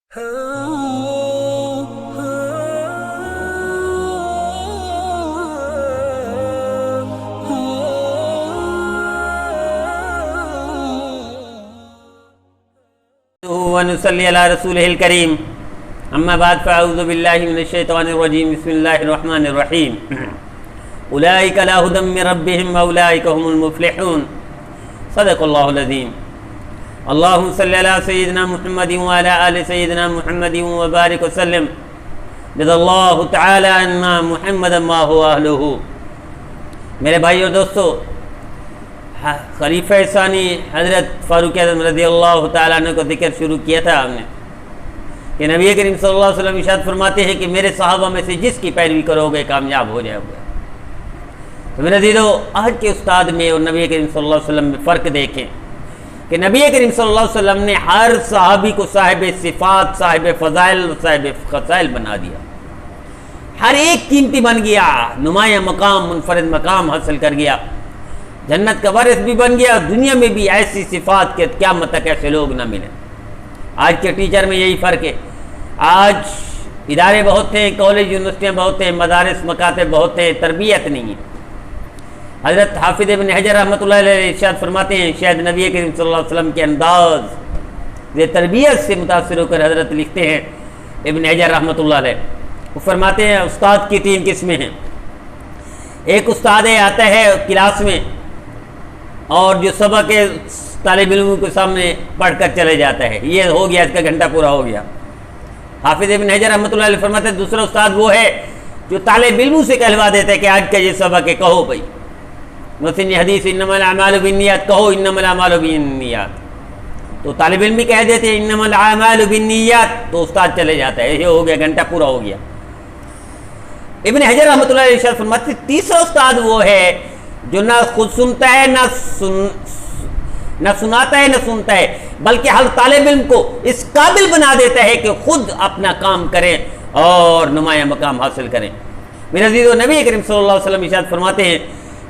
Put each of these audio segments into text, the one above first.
ونصلي على رسوله الكريم اما بعد فاعوذ بالله من الشيطان الرجيم بسم الله الرحمن الرحيم اولئك على هدى من ربهم واولئك هم المفلحون صدق الله العظيم اللهم صل على سيدنا محمد وعلى آل سيدنا محمد وبارك وسلم رضي الله تعالی عنا محمد ما هو اهله۔ میرے بھائی اور دوستو، خلیفہ ثانی حضرت فاروق اعظم رضی اللہ تعالیٰ عنہ کو ذکر شروع کیا تھا ہم نے کہ نبی کریم صلی اللہ علیہ وسلم ارشاد فرماتے ہیں کہ میرے صحابہ میں سے جس کی پیروی کرو گے کامیاب ہو جاؤ گے۔ تو میرے عزیزو، آج کے استاد میں اور نبی کریم صلی اللہ علیہ وسلم میں فرق دیکھیں کہ نبی کریم صلی اللہ علیہ وسلم نے ہر صحابی کو صاحب صفات، صاحب فضائل، صاحب خصائل بنا دیا۔ ہر ایک قیمتی بن گیا، نمایاں مقام، منفرد مقام حاصل کر گیا، جنت کا وارث بھی بن گیا، دنیا میں بھی ایسی صفات کے قیامت تک ایسے لوگ نہ ملیں۔ آج کے ٹیچر میں یہی فرق ہے۔ آج ادارے بہت ہیں، کالج یونیورسٹیاں بہت ہیں، مدارس مکاتب بہت ہیں، تربیت نہیں ہے۔ حضرت حافظ ابن حجر رحمۃ اللہ علیہ ارشاد فرماتے ہیں، شاید نبی کریم صلی اللہ علیہ وسلم کے انداز یہ تربیت سے متاثر ہو کر حضرت لکھتے ہیں ابن حجر رحمۃ اللہ علیہ، وہ فرماتے ہیں استاد کی تین قسمیں ہیں۔ ایک استاد آتا ہے کلاس میں اور جو سبق کے طالب علموں کے سامنے پڑھ کر چلے جاتا ہے، یہ ہو گیا، اس کا گھنٹہ پورا ہو گیا۔ حافظ ابن حجر رحمۃ اللہ علیہ فرماتے ہیں دوسرا استاد وہ ہے جو طالب علموں سے کہلوا دیتا ہے کہ آج کا یہ سبق ہے، کہو بھائی، مثلا حدیث انما الاعمال بالنیات، کہو انما الاعمال بالنیات، تو طالب علم بھی کہہ دیتے ہیں انما الاعمال بالنیات، تو استاد چلے جاتا ہے، یہ ہو گیا، گھنٹہ پورا ہو گیا۔ ابن حجر رحمۃ اللہ علیہ فرماتے ہیں تیسرا استاد وہ ہے جو نہ خود سنتا ہے، نہ سناتا ہے، نہ سنتا ہے، بلکہ ہر طالب علم کو اس قابل بنا دیتا ہے کہ خود اپنا کام کریں اور نمایاں مقام حاصل کریں۔ میرے عزیزو، نبی کریم صلی اللہ علیہ وسلم ارشاد فرماتے ہیں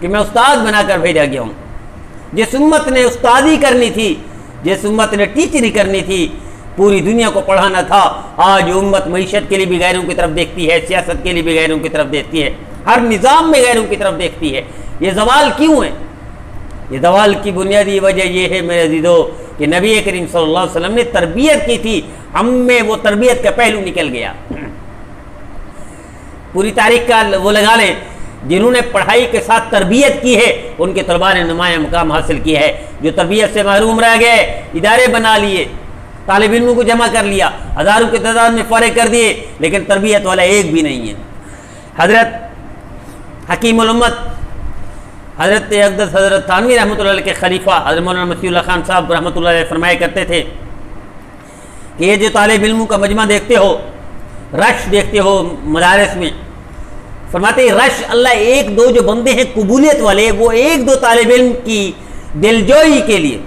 کہ میں استاد بنا کر بھیجا گیا ہوں۔ جس امت نے استادی کرنی تھی، جس امت نے ٹیچری کرنی تھی، پوری دنیا کو پڑھانا تھا، آج امت معیشت کے لیے بھی غیروں کی طرف دیکھتی ہے، سیاست کے لیے بھی غیروں کی طرف دیکھتی ہے، ہر نظام میں غیروں کی طرف دیکھتی ہے۔ یہ زوال کیوں ہے؟ یہ زوال کی بنیادی وجہ یہ ہے میرے عزیزو کہ نبی کریم صلی اللہ علیہ وسلم نے تربیت کی تھی، ہم میں وہ تربیت کا پہلو نکل گیا۔ پوری تاریخ کا وہ لگا لیں، جنہوں نے پڑھائی کے ساتھ تربیت کی ہے ان کے طلباء نے نمایاں مقام حاصل کیا ہے۔ جو تربیت سے محروم رہ گئے، ادارے بنا لیے، طالب علموں کو جمع کر لیا، ہزاروں کی تعداد میں فارغ کر دیے، لیکن تربیت والا ایک بھی نہیں ہے۔ حضرت حکیم الامت حضرت اقدس حضرت تھانوی رحمۃ اللہ علیہ کے خلیفہ حضرت مولانا مسیح اللہ خان صاحب رحمۃ اللہ علیہ فرمایا کرتے تھے کہ یہ جو طالب علموں کا مجمع دیکھتے ہو، رش دیکھتے ہو مدارس میں، فرماتے ہیں رش اللہ ایک دو جو بندے ہیں قبولیت والے، وہ ایک دو طالب علم کی دلجوئی کے لیے،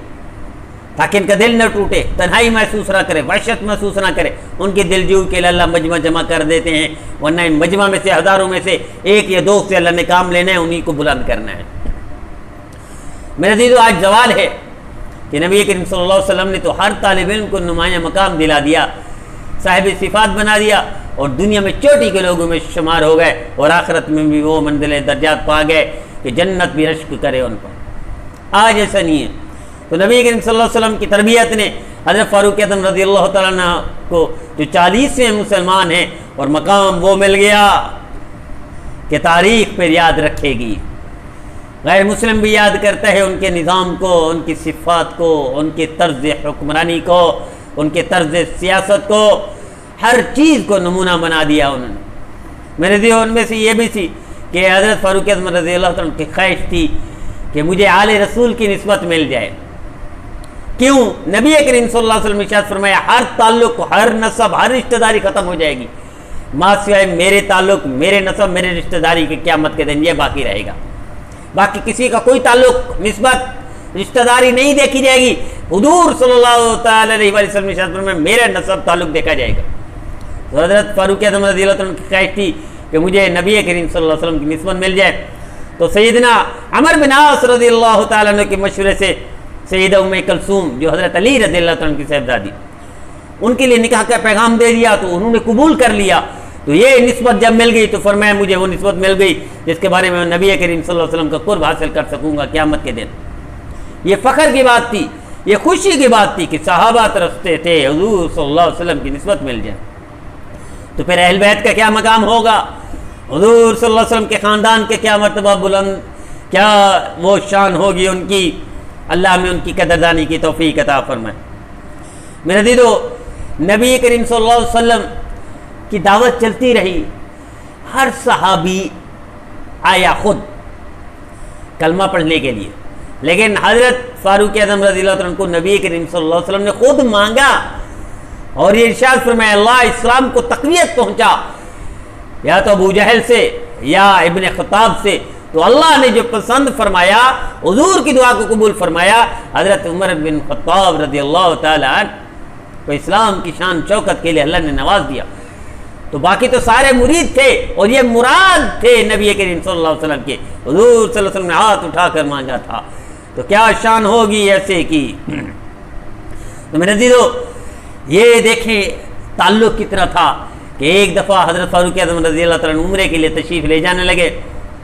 تاکہ ان کا دل نہ ٹوٹے، تنہائی محسوس نہ کرے، وحشت محسوس نہ کرے، ان کی دلجوئی کے لیے اللہ مجمع جمع کر دیتے ہیں، ورنہ ان مجمع میں سے ہزاروں میں سے ایک یا دو سے اللہ نے کام لینا ہے، انہی کو بلند کرنا ہے۔ میرے عزیزو، آج زوال ہے کہ نبی کریم صلی اللہ علیہ وسلم نے تو ہر طالب علم کو نمایاں مقام دلا دیا، صاحب صفات بنا دیا، اور دنیا میں چوٹی کے لوگوں میں شمار ہو گئے، اور آخرت میں بھی وہ منزلیں درجات پا گئے کہ جنت بھی رشک کرے ان پر۔ آج ایسا نہیں ہے۔ تو نبی کریم صلی اللہ علیہ وسلم کی تربیت نے حضرت فاروق اعظم رضی اللہ تعالیٰ عنہ کو جو 40ویں مسلمان ہیں اور مقام وہ مل گیا کہ تاریخ پہ یاد رکھے گی، غیر مسلم بھی یاد کرتا ہے ان کے نظام کو، ان کی صفات کو، ان کے طرز حکمرانی کو، ان کے طرز سیاست کو، ہر چیز کو نمونہ بنا دیا انہوں نے۔ میرے دیو ان میں سے یہ بھی تھی کہ حضرت فاروق اعظم رضی اللہ تعالیٰ کی خواہش تھی کہ مجھے آل رسول کی نسبت مل جائے۔ کیوں؟ نبی کریم صلی اللہ علیہ وسلم نے ارشاد فرمایا ہر تعلق، ہر نسب، ہر رشتہ داری ختم ہو جائے گی، ماں سوائے میرے تعلق، میرے نسب، میرے رشتہ داری کے قیامت کے دن یہ باقی رہے گا۔ باقی کسی کا کوئی تعلق، نسبت، رشتہ داری نہیں دیکھی جائے گی۔ حضور صلی اللہ تعالی علیہ وسلم نے ارشاد فرمایا میرے نسب تعلق دیکھا جائے گا۔ تو حضرت فاروق اعظم رضی اللہ عنہ کی خواہش تھی کہ مجھے نبی کریم صلی اللہ علیہ وسلم کی نسبت مل جائے، تو سیدنا عمر بن عاص رضی اللہ تعالیٰ عنہ کے مشورے سے سیدہ ام کلثوم جو حضرت علی رضی اللہ عنہ کی صاحبزادی، ان کے لیے نکاح کا پیغام دے دیا تو انہوں نے قبول کر لیا. تو یہ نسبت جب مل گئی تو فرمایا مجھے وہ نسبت مل گئی جس کے بارے میں نبی کریم صلی اللہ علیہ وسلم کا قرب حاصل کر سکوں گا قیامت کے دن. یہ فخر کی بات تھی, یہ خوشی کی بات تھی کہ صحابہ ترستے تھے حضور صلی اللہ علیہ وسلم کی نسبت مل جائے. تو پھر اہل بیت کا کیا مقام ہوگا, حضور صلی اللہ علیہ وسلم کے خاندان کے کیا مرتبہ بلند, کیا وہ شان ہوگی ان کی. اللہ میں ان کی قدردانی کی توفیق عطا فرمائے. میرے عزیزو, نبی کریم صلی اللہ علیہ وسلم کی دعوت چلتی رہی. ہر صحابی آیا خود کلمہ پڑھنے کے لیے, لیکن حضرت فاروق اعظم رضی اللہ عنہ کو نبی کریم صلی اللہ علیہ وسلم نے خود مانگا اور یہ ارشاد فرمایا اللہ اسلام کو تقویت پہنچا یا تو ابو جہل سے یا ابن خطاب سے. تو اللہ نے جو پسند فرمایا, حضور کی دعا کو قبول فرمایا, حضرت عمر بن خطاب رضی اللہ تعالی عنہ کو اسلام کی شان شوکت کے لیے اللہ نے نواز دیا. تو باقی تو سارے مرید تھے اور یہ مراد تھے نبی کریم صلی اللہ علیہ وسلم کے. حضور صلی اللہ علیہ وسلم نے ہاتھ اٹھا کر مانگا تھا, تو کیا شان ہوگی ایسے کی. تو میرے عزیزو, یہ دیکھیں تعلق کتنا تھا کہ ایک دفعہ حضرت فاروق اعظم رضی اللہ عنہ عمرے کے لیے تشریف لے جانے لگے.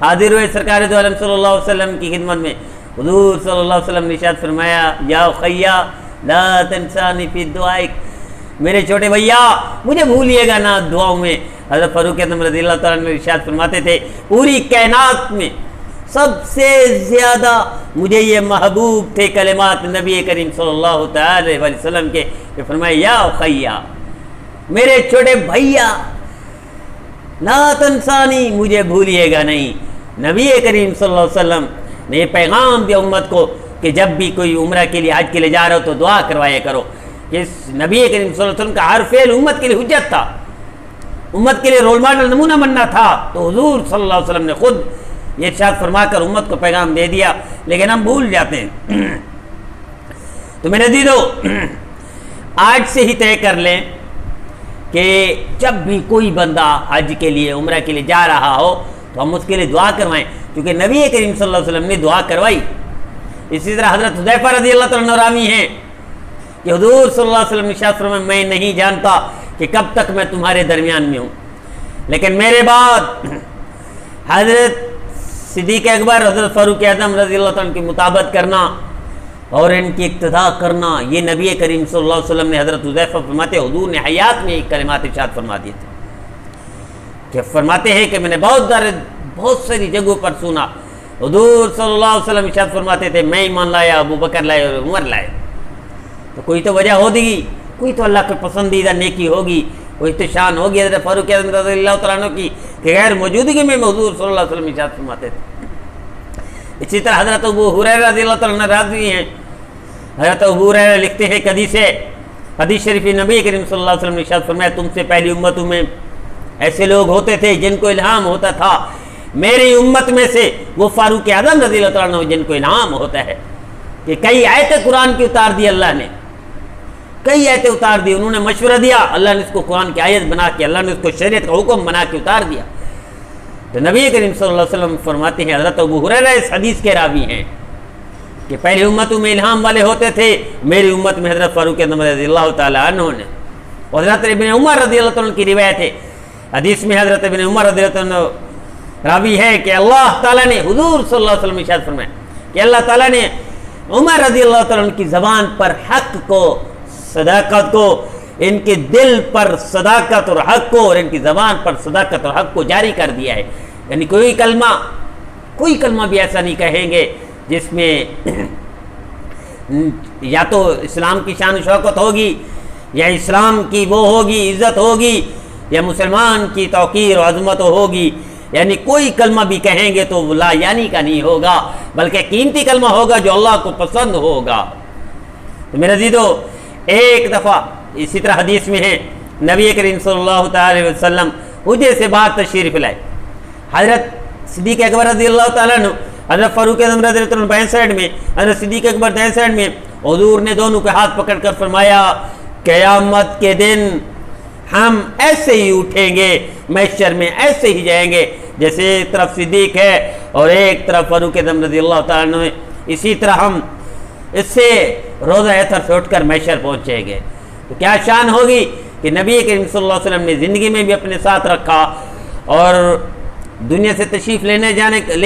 حاضر ہوئے سرکار دو عالم صلی اللہ علیہ وسلم کی خدمت میں. حضور صلی اللہ علیہ وسلم نے ارشاد فرمایا یا اخیا لا تنسانی فی دعائک, میرے چھوٹے بھیا مجھے بھولیے گا نہ دعاؤں میں. حضرت فاروق اعظم رضی اللہ تعالیٰ عنہ ارشاد فرماتے تھے پوری کائنات میں سب سے زیادہ مجھے یہ محبوب تھے کلمات نبی کریم صلی اللہ تعالی علیہ وسلم کے, کہ فرمایا یا اخیا میرے چھوٹے بھیا لا تنسانی, مجھے بھولیے گا نہیں. نبی کریم صلی اللہ علیہ وسلم نے یہ پیغام دیا امت کو کہ جب بھی کوئی عمرہ کے لیے حج کے لیے جا رہا ہو تو دعا کروایا کرو. کہ نبی کریم صلی اللہ علیہ وسلم کا ہر فعل امت کے لیے حجت تھا, امت کے لیے رول ماڈل نمونہ بننا تھا. تو حضور صلی اللہ علیہ وسلم نے خود یہ ارشاد فرما کر امت کو پیغام دے دیا, لیکن ہم بھول جاتے ہیں. تو میرے عزیزو, آج سے ہی طے کر لیں کہ جب بھی کوئی بندہ حج کے لیے عمرہ کے لیے جا رہا ہو تو ہم اس کے لیے دعا کروائیں, کیونکہ نبی کریم صلی اللہ علیہ وسلم نے دعا کروائی. اسی طرح حضرت حذیفہ رضی اللہ عنہ راوی ہیں کہ حضور صلی اللہ علیہ وسلم نے ارشاد فرمایا میں نہیں جانتا کہ کب تک میں تمہارے درمیان میں ہوں, لیکن میرے بعد حضرت صدیق اکبر حضرت فاروق اعظم رضی اللہ عنہ کی مطابقت کرنا اور ان کی اقتداء کرنا, یہ نبی کریم صلی اللہ علیہ وسلم نے حضرت حذیفہ فرماتے حضور نے حیات میں ایک کلمات ارشاد فرما دیے تھے کہ فرماتے ہیں کہ میں نے بہت ساری جگہوں پر سنا حضور صلی اللہ علیہ وسلم ارشاد فرماتے تھے میں ایمان لایا, ابو بکر لائے اور عمر لائے. تو کوئی تو وجہ ہوگی, کوئی تو اللہ کے پسندیدہ نیکی ہوگی, کوئی تو شان ہوگی حضرت فاروق اعظم رضی اللہ تعالیٰ عنہ کی کہ غیر موجودگی میں حضور صلی اللہ علیہ وسلم ارشاد فرماتے تھے. اسی طرح حضرت ابو ہریرہ رضی اللہ تعالیٰ عنہ راضی ہیں. حضرت ابو ہریرہ لکھتے ہیں کہ حدیث شریف نبی کریم صلی اللہ علیہ وسلم نے ارشاد فرمایا تم سے پہلی امتوں میں ایسے لوگ ہوتے تھے جن کو الہام ہوتا تھا, میری امت میں سے وہ فاروق اعظم رضی اللہ تعالیٰ عنہ جن کو الہام ہوتا ہے کہ کئی آیتیں قرآن کی اتار دی, اللہ نے کئی آیتیں اتار دی, انہوں نے مشورہ دیا, اللہ نے اس کو قرآن کی آیت بنا کے, اللہ نے اس کو شریعت کا حکم بنا کے اتار دیا. تو نبی کریم صلی اللہ علیہ وسلم فرماتے ہیں حضرت ابو ہریرہ اس حدیث کے راوی ہیں کہ پہلی امتوں میں الہام والے ہوتے تھے, میری امت میں حضرت فاروق اعظم رضی اللہ تعالیٰ عنہ نے. اور حضرت ابن عمر رضی اللہ عنہ کی روایت ہے, حدیث میں حضرت ابن عمر رضی اللہ عنہ راوی ہے کہ اللہ تعالیٰ نے حضور صلی اللہ علیہ وسلم ارشاد فرمایا کہ اللہ تعالیٰ نے عمر رضی اللہ تعالیٰ عنہ کی زبان پر حق کو, صداقت کو, ان کے دل پر صداقت اور حق کو اور ان کی زبان پر صداقت اور حق کو جاری کر دیا ہے. یعنی کوئی کلمہ بھی ایسا نہیں کہیں گے جس میں یا تو اسلام کی شان و شوکت ہوگی یا اسلام کی وہ ہوگی عزت ہوگی یا مسلمان کی توقیر و عظمت ہوگی. یعنی کوئی کلمہ بھی کہیں گے تو لا یعنی کا نہیں ہوگا, بلکہ قیمتی کلمہ ہوگا جو اللہ کو پسند ہوگا. تو میرے عزیزو, ایک دفعہ اسی طرح حدیث میں ہے نبی کریم صلی اللہ تعالی علیہ وسلم حجرے سے باہر تشریف لائے. حضرت صدیق اکبر رضی اللہ تعالیٰ عنہ, حضرت فاروق اعظم رضی اللہ عنہ بائیں سائڈ میں, حضرت صدیق اکبر دائیں سائڈ میں. حضور نے دونوں کے ہاتھ پکڑ کر فرمایا قیامت کے دن ہم ایسے ہی اٹھیں گے, محشر میں ایسے ہی جائیں گے جیسے ایک طرف صدیق ہے اور ایک طرف فاروق اعظم رضی اللہ تعالیٰ عنہ. اسی طرح ہم اس سے روزہ اثر سے اٹھ کر محشر پہنچیں گے. تو کیا شان ہوگی کہ نبی کریم صلی اللہ علیہ وسلم نے زندگی میں بھی اپنے ساتھ رکھا، اور دنیا سے تشریف لے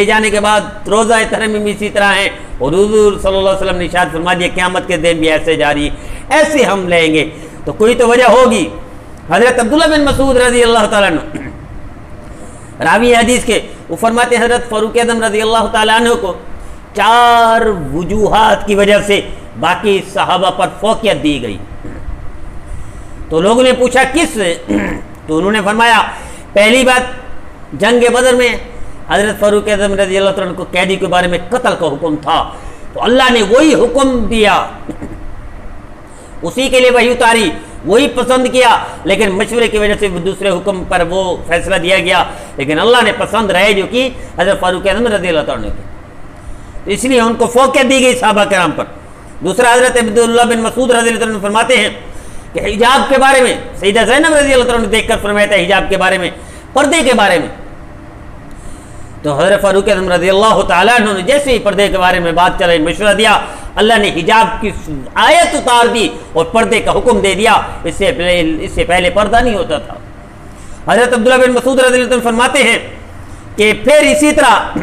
جانے کے بعد روزہ تحرم میں اسی طرح ہیں، اور حضور صلی اللہ علیہ وسلم نے ارشاد فرما دیا قیامت کے دن بھی ایسے جاری، ایسے ہم لیں گے، تو کوئی تو وجہ ہوگی۔ حضرت عبداللہ بن مسعود رضی اللہ تعالیٰ عنہ راوی حدیث کے، وہ فرماتے ہیں حضرت فاروق اعظم رضی اللہ تعالیٰ عنہ کو 4 وجوہات کی وجہ سے باقی صحابہ پر فوقیت دی گئی۔ تو لوگوں نے پوچھا کس؟ تو انہوں نے فرمایا پہلی بات جنگ بدر میں حضرت فاروق اعظم رضی اللہ عنہ کو قیدی کے بارے میں قتل کا حکم تھا، تو اللہ نے وہی حکم دیا، اسی کے لیے وہی اتاری، وہی پسند کیا، لیکن مشورے کی وجہ سے دوسرے حکم پر وہ فیصلہ دیا گیا، لیکن اللہ نے پسند رہے جو کہ حضرت فاروق اعظم رضی اللہ عنہ کی، تو اس لیے ان کو فوقیت دی گئی صحابہ کرام پر۔ دوسرا حضرت عبداللہ بن مسعود رضی اللہ عنہ فرماتے ہیں کہ حجاب کے بارے میں سیدہ زینب رضی اللہ عنہ دیکھ کر فرمایا تھا حجاب کے بارے میں، پردے کے بارے میں، تو حضرت فاروق اعظم رضی اللہ تعالیٰ عنہ نے جیسے ہی پردے کے بارے میں بات چلے مشورہ دیا، اللہ نے حجاب کی آیت اتار دی اور پردے کا حکم دے دیا، اس سے پہلے پردہ نہیں ہوتا تھا۔ حضرت عبداللہ بن مسعود رضی اللہ عنہ فرماتے ہیں کہ پھر اسی طرح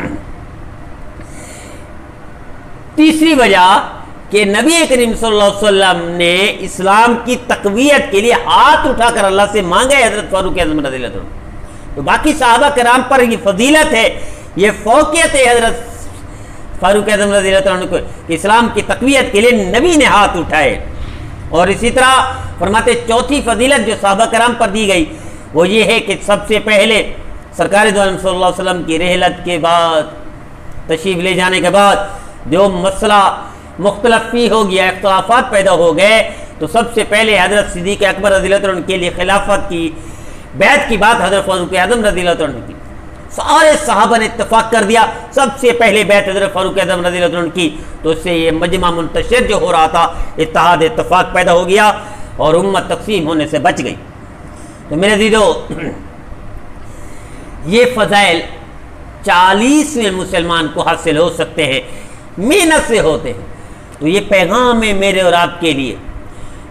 تیسری وجہ کہ نبی کریم صلی اللہ علیہ وسلم نے اسلام کی تقویت کے لیے ہاتھ اٹھا کر اللہ سے مانگا ہے حضرت فاروق اعظم رضی اللہ عنہ، تو باقی صحابہ کرام پر یہ فضیلت ہے، یہ فوقیت ہے حضرت فاروق اعظم رضی اللہ عنہ کو کہ اسلام کی تقویت کے لیے نبی نے ہاتھ اٹھائے۔ اور اسی طرح فرماتے چوتھی فضیلت جو صحابہ کرام پر دی گئی وہ یہ ہے کہ سب سے پہلے سرکار دو عالم صلی اللہ علیہ وسلم کی رحلت کے بعد، تشریف لے جانے کے بعد جو مسئلہ مختلف فی ہو گیا، اختلافات پیدا ہو گئے، تو سب سے پہلے حضرت صدیق اکبر رضی اللہ عنہ کے لیے خلافت کی بیعت کی بات حضرت فاروق اعظم رضی اللہ عنہ کی، سارے صحابہ نے اتفاق کر دیا سب سے پہلے بیعت حضرت فاروق اعظم رضی اللہ عنہ کی، تو اس سے یہ مجمع منتشر جو ہو رہا تھا، اتحاد اتفاق پیدا ہو گیا اور امت تقسیم ہونے سے بچ گئی۔ تو میرے عزیزو، یہ فضائل 40ویں مسلمان کو حاصل ہو سکتے ہیں، محنت سے ہوتے ہیں۔ تو یہ پیغام ہے میرے اور آپ کے لیے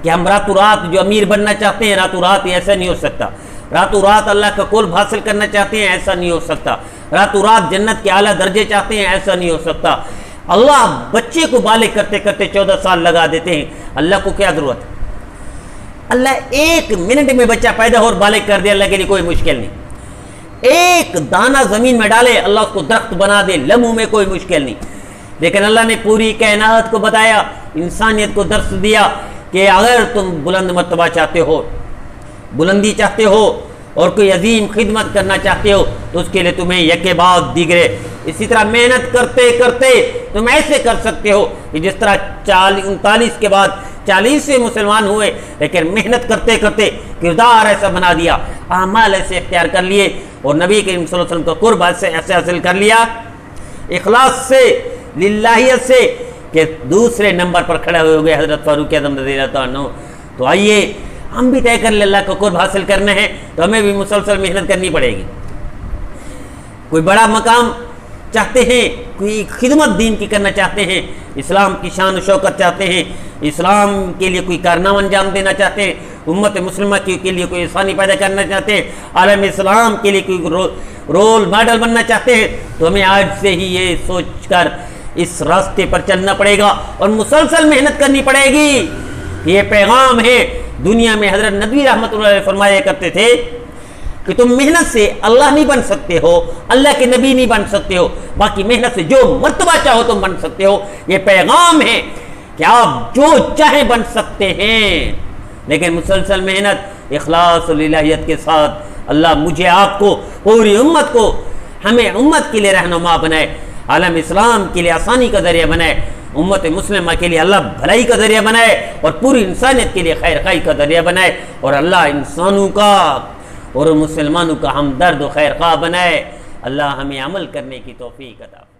کہ ہم راتوں رات جو امیر بننا چاہتے ہیں، راتوں رات ایسا نہیں ہو سکتا، راتوں رات اللہ کا قرب حاصل کرنا چاہتے ہیں، ایسا نہیں ہو سکتا، راتوں رات جنت کے اعلیٰ درجے چاہتے ہیں، ایسا نہیں ہو سکتا۔ اللہ بچے کو بالغ کرتے کرتے 14 سال لگا دیتے ہیں، اللہ کو کیا ضرورت ہے؟ اللہ 1 منٹ میں بچہ پیدا ہو اور بالغ کر دے، اللہ کے لیے کوئی مشکل نہیں۔ ایک دانہ زمین میں ڈالے، اللہ اس کو درخت بنا دے، لمحوں میں کوئی مشکل نہیں۔ لیکن اللہ نے پوری کائنات کو بتایا، انسانیت کو درس دیا کہ اگر تم بلند مرتبہ چاہتے ہو، بلندی چاہتے ہو اور کوئی عظیم خدمت کرنا چاہتے ہو، تو اس کے لیے تمہیں یکے بعد دیگرے اسی طرح محنت کرتے کرتے تم ایسے کر سکتے ہو کہ جس طرح 39 کے بعد 40ویں مسلمان ہوئے، لیکن محنت کرتے کرتے کردار ایسا بنا دیا، اعمال ایسے اختیار کر لیے، اور نبی کریم صلی اللہ علیہ وسلم کا قرب ایسے حاصل کر لیا، اخلاص سے، للہیت سے، کہ دوسرے نمبر پر کھڑے ہوئے ہوئے حضرت فاروق اعظم رضی اللہ عنہ۔ تو آئیے ہم بھی طے کر لیں، اللہ کا قرب حاصل کرنا ہے تو ہمیں بھی مسلسل محنت کرنی پڑے گی۔ کوئی بڑا مقام چاہتے ہیں، کوئی خدمت دین کی کرنا چاہتے ہیں، اسلام کی شان و شوکت چاہتے ہیں، اسلام کے لیے کوئی کارنامہ انجام دینا چاہتے ہیں، امت مسلمہ کے لیے کوئی آسانی پیدا کرنا چاہتے ہیں، عالم اسلام کے لیے کوئی رول ماڈل بننا چاہتے ہیں، تو ہمیں آج سے ہی یہ سوچ کر اس راستے پر چلنا پڑے گا اور مسلسل محنت کرنی پڑے گی۔ یہ پیغام ہے۔ دنیا میں حضرت نبی رحمۃ اللہ علیہ فرمایا کرتے تھے کہ تم محنت سے اللہ نہیں بن سکتے ہو، اللہ کے نبی نہیں بن سکتے ہو، باقی محنت سے جو مرتبہ چاہو تم بن سکتے ہو۔ یہ پیغام ہے کہ آپ جو چاہیں بن سکتے ہیں، لیکن مسلسل محنت، اخلاص اور الہیت کے ساتھ اللہ مجھے، آپ کو، پوری امت کو، ہمیں امت کے لیے رہنما بنائے، عالم اسلام کے لیے آسانی کا ذریعہ بنائے، امت مسلمہ کے لیے اللہ بھلائی کا ذریعہ بنائے، اور پوری انسانیت کے لیے خیر خواہی کا ذریعہ بنائے، اور اللہ انسانوں کا اور مسلمانوں کا ہمدرد و خیر خواہ بنائے۔ اللہ ہمیں عمل کرنے کی توفیق عطا فرمائے۔